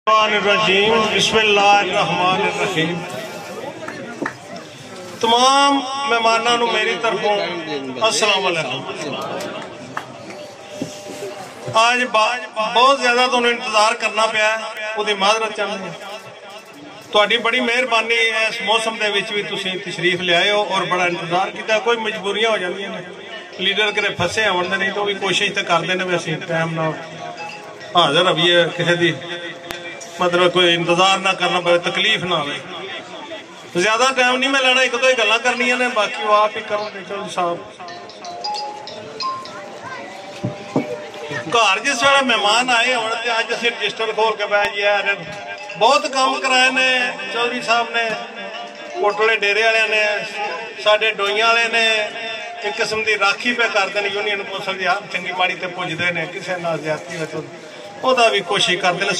बिस्मिल्लाहिर्रहमानिर्रहीम। तमाम मेहमानों को मेरी तरफों अस्सलाम वालेकुम। आज बहुत ज्यादा तो इंतजार करना पाया, उसकी माजरत चाहते हैं। तुहाडी बड़ी मेहरबानी इस मौसम के विच भी तुसीं तशरीफ लियाए हो और बड़ा इंतजार किया। कोई मजबूरियां हो जांदियां ने, लीडर किते फसे होण दे, नहीं तो भी कोशिश तो करते हैं भी असीं टाइम नाल हाजिर रहिए, किसी की मतलब कोई इंतजार ना करना पड़े, तकलीफ ना आए। ज्यादा टाइम नहीं मैं लेना, एक दो ही गल्लां करनियां ने, बाकी वो आप ही करोगे। चलो साहब घर जिस वेले मेहमान आए होने, अज असीं रजिस्टर खोल के बह जी यार बहुत काम कराए ने। चौधरी साहब ने, कोटले डेरे वाले ने, साडे डोइयां वाले ने एक किस्म की राखी पे करते हैं। यूनियन कौंसल की हर चंगी माड़ी ते पुजदे ने, किसी नाल ज्यादती ओदा भी कोशिश करते हैं।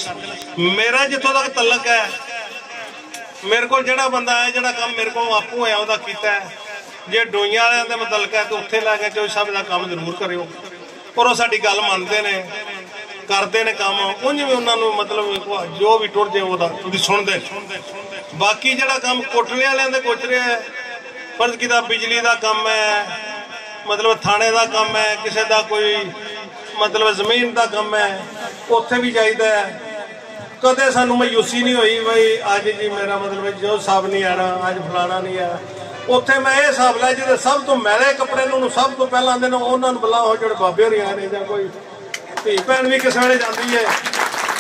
मेरा जितों तक तलक है, मेरे को जो बंदा है, जो काम मेरे को आपू है वह किया है। जे डोइयां वाले का मुतलक है तो उत्थे लैके चौधरी साहब का काम जरूर करो, और वो साडी गल मनते ने, करते ने काम। उंज भी उन्होंने मतलब जो भी टुर जाए वो सुनते। बाकी जो काम कोटले वाले के कोचरे है, फर्ज किया बिजली का काम है, मतलब थाने का काम है, किसी का कोई मतलब जमीन का काम है, उत्थे भी चाहिए। कदे सानू मायूसी नहीं हुई भाई अज जी मेरा मतलब जो साहब नहीं आना, अज फलाना नहीं आया। उत्थे मैं ये हिसाब लै जो सब तो मैले कपड़े ने सब तो पहले आते हैं उन्होंने बुलाओ, जो बाबे होरी आए ने, कोई धी भैन भी किसी वेले जाती है,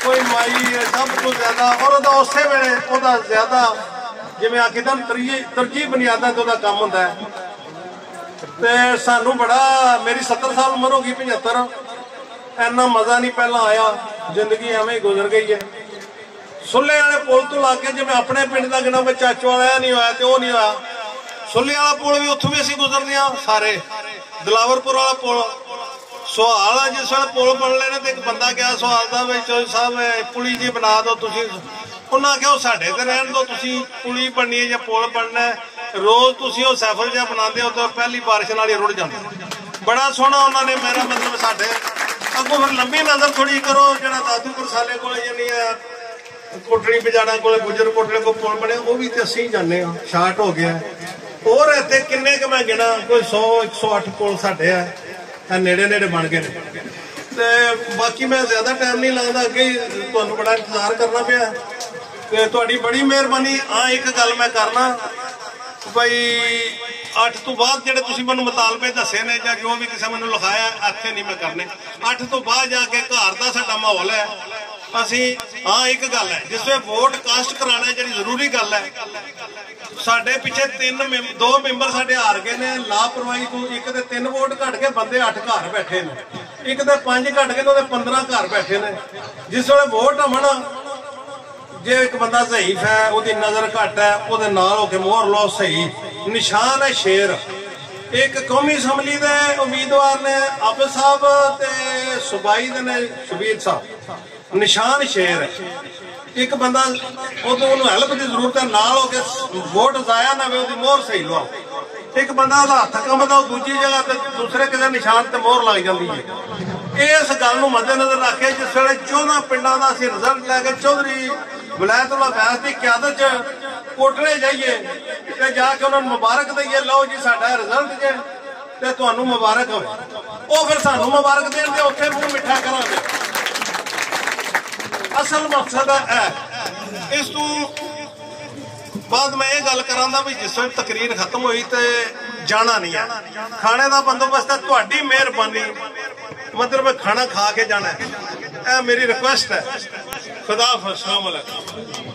कोई माई है, सब तो ज्यादा। और उस वेले ज्यादा जिवें आखिदा तरजीह बुनियादा तो काम होंदा है। ते सानू बड़ा, मेरी 70 साल उम्र हो गई, 75, इन्ना मजा नहीं पहला आया, जिंदगी एवं ही गुजर गई है। सुल्ले वाले पुल तो ला के जिवें अपने पिंड का गिना भाई चाचो वाला नहीं होया तो नहीं होया। सुल्ले वाला पुल भी उत्थों भी असीं गुजरदे हां सारे। दिलावरपुर वाला पुल, सुहाल जिस वेले पुल बन लेने तो एक बंदा गया सुहाल का भाई चौधरी साहब पुली जी बना दो तुसीं। उन्हें आख्या साडे ते रहण दो, तुसीं पुली बननी है या पुल बनना है, रोज तुसीं वो सैफल जिहा बनाते हो तो पहली बारिश नाल ही रुड़ जांदा। बड़ा सोहना उन्होंने मेरा मतलब साडे अगों फिर लंबी नजर थोड़ी करो। जो दादूपुर साले को कोटड़ी बजाना को गुजर कोटले को पुल बने, वो भी तो असीं जाने शार्ट हो गया। और इतने किन्ने क मैं गिना, कोई 100-108 पुल साडे है नेड़े नेड़े बन गए। तो बाकी मैं ज्यादा टाइम नहीं लगता, अगे तुहानू बड़ा इंतजार करना पाया। तुहाडी बड़ी मेहरबानी। हाँ एक गल मैं करना भाई, 8 तो बाद जो तुसीं मैनूं मुतालबे दसे ने या जो भी किसी मैनूं लिखाया इत्थे नहीं मैं करने। 8 तो बाद जाके घर का साडा माहौल है असीं। हाँ एक गल है, जिसमें वोट कास्ट कराना जी जरूरी गल है। साडे पिछे 2 मैंबर साडे हार गए ने लापरवाही को। एक दे 3 वोट घट के बंदे 8 घर बैठे ने, एक दे 5 घट के तो 15 घर बैठे ने। जिस वे वोट हमन जे एक बंदा ज़ईफ है, उसकी नजर घट है, वो नाल होके मोहर लो सही। निशान है शेर। एक कौमी असैंबली के उम्मीदवार ने आबिद साहब ते सूबाई दे ने शबीर साहब, निशान शेर है। एक बंदा उन्होंने हेल्प की जरूरत है, नाल होके वोट जाया ना वे, उसकी मोहर सही लवाओ। एक बंदा हथ कंबदा दूसरी जगह पे दूसरे किसी निशान से मोहर लग जाती है। इस गल को मद्देनजर रखे जिस वे 14 पिंडों का असीं रिजल्ट लैके चौधरी विलायतुल्लाह फैज की क्यादत कोटले जाइए ते जाके उन्होंने मुबारक दईए, लो जी साडा रिजल्ट जे ते तुहानू मुबारक हो। वो फिर सानू मुबारक देण दे, उत्थे मूंह मिठा करांगे। असल मकसद है। इस तू बाद मैं ये गल करांदा भी जिस वेले तकरीर खत्म हुई तो जाना नहीं है, खाने का बंदोबस्त है। तुहाडी मेहरबानी, मतलब खाना खा के जाना है, मेरी रिक्वेस्ट है। खुदा हाफिज़, अस्सलाम वालेकुम।